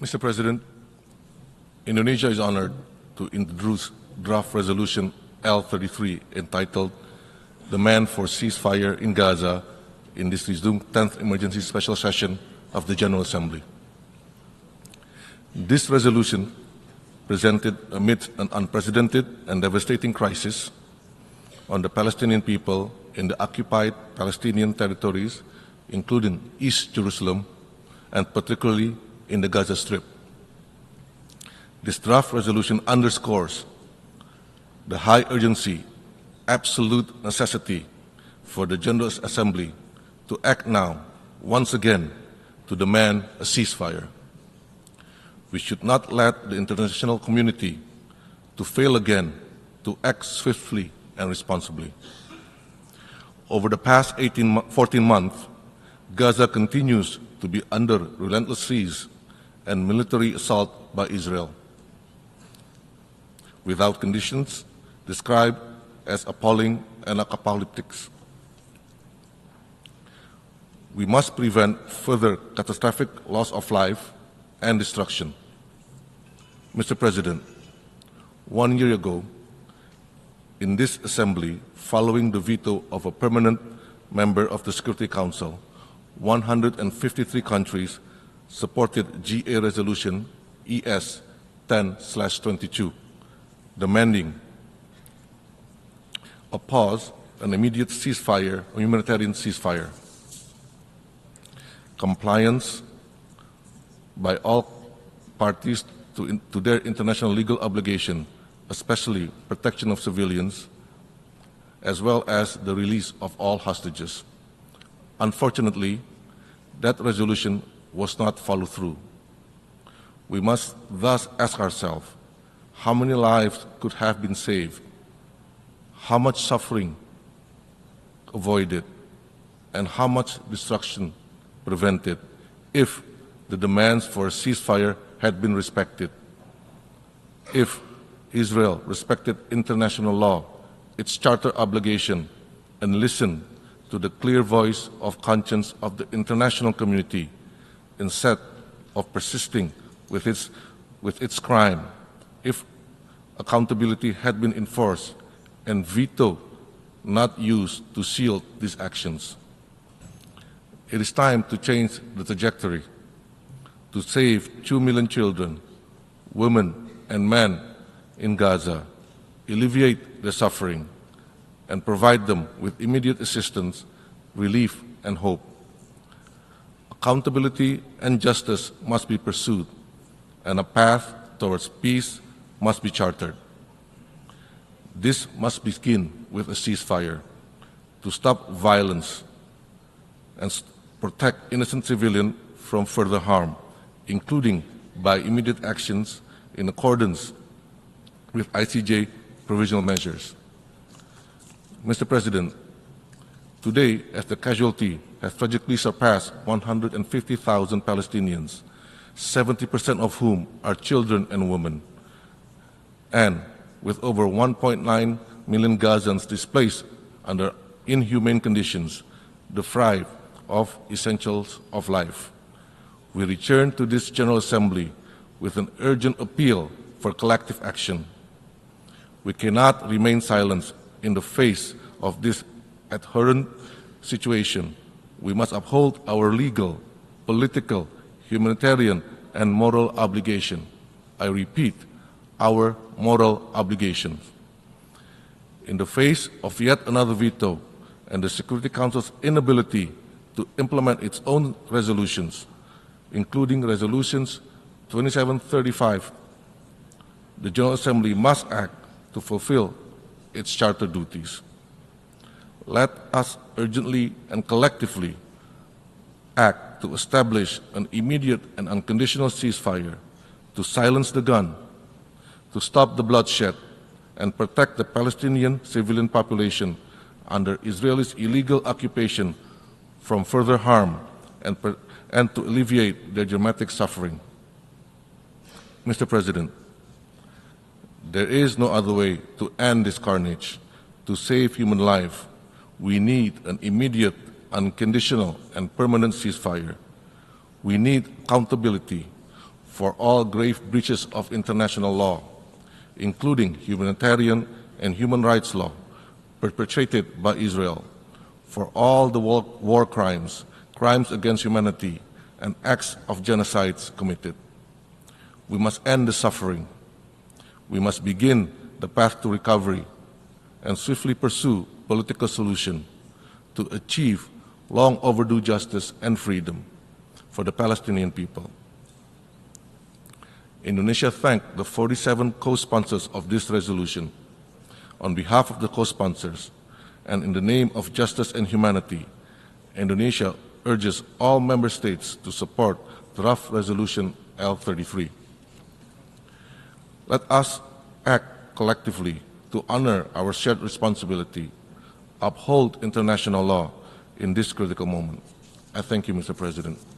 Mr. President, Indonesia is honored to introduce draft resolution L33 entitled Demand for Ceasefire in Gaza in this resumed 10th Emergency Special Session of the General Assembly. This resolution, presented amid an unprecedented and devastating crisis on the Palestinian people in the occupied Palestinian territories, including East Jerusalem, and particularly in the Gaza Strip. This draft resolution underscores the high urgency, absolute necessity for the General Assembly to act now, once again, to demand a ceasefire. We should not let the international community to fail again to act swiftly and responsibly. Over the past 14 months, Gaza continues to be under relentless siege and military assault by Israel, without conditions described as appalling and apocalyptic. We must prevent further catastrophic loss of life and destruction. Mr. President, 1 year ago, in this Assembly, following the veto of a permanent member of the Security Council, 153 countries supported GA Resolution ES 10/22, demanding a pause, an immediate ceasefire, a humanitarian ceasefire, compliance by all parties to their international legal obligation, especially protection of civilians, as well as the release of all hostages. Unfortunately, that resolution was not followed through. We must thus ask ourselves, how many lives could have been saved? How much suffering avoided? And how much destruction prevented if the demands for a ceasefire had been respected? If Israel respected international law, its charter obligation, and listened to the clear voice of conscience of the international community, instead of persisting with its crime, if accountability had been enforced and veto not used to shield these actions. It is time to change the trajectory, to save 2 million children, women, and men in Gaza, alleviate their suffering, and provide them with immediate assistance, relief, and hope. Accountability and justice must be pursued, and a path towards peace must be chartered. This must begin with a ceasefire to stop violence and protect innocent civilians from further harm, including by immediate actions in accordance with ICJ provisional measures. Mr. President, today, as the casualty has tragically surpassed 150,000 Palestinians, 70% of whom are children and women, and with over 1.9 million Gazans displaced under inhumane conditions, deprived of essentials of life, we return to this General Assembly with an urgent appeal for collective action. We cannot remain silent in the face of this abhorrent situation. We must uphold our legal, political, humanitarian, and moral obligation. I repeat, our moral obligations. In the face of yet another veto and the Security Council's inability to implement its own resolutions, including resolutions 2735, the General Assembly must act to fulfill its charter duties. Let us urgently and collectively act to establish an immediate and unconditional ceasefire, to silence the gun, to stop the bloodshed, and protect the Palestinian civilian population under Israel's illegal occupation from further harm, and to alleviate their dramatic suffering. Mr. President, there is no other way to end this carnage. To save human life, we need an immediate, unconditional, and permanent ceasefire. We need accountability, for all grave breaches of international law, including humanitarian and human rights law perpetrated by Israel, for all the war crimes, crimes against humanity, and acts of genocides committed. We must end the suffering. We must begin the path to recovery and swiftly pursue political solution to achieve long overdue justice and freedom for the Palestinian people. Indonesia thanks the 47 co-sponsors of this resolution. On behalf of the co-sponsors and in the name of justice and humanity, Indonesia urges all member states to support draft resolution L33. Let us act collectively to honor our shared responsibility, uphold international law in this critical moment. I thank you, Mr. President.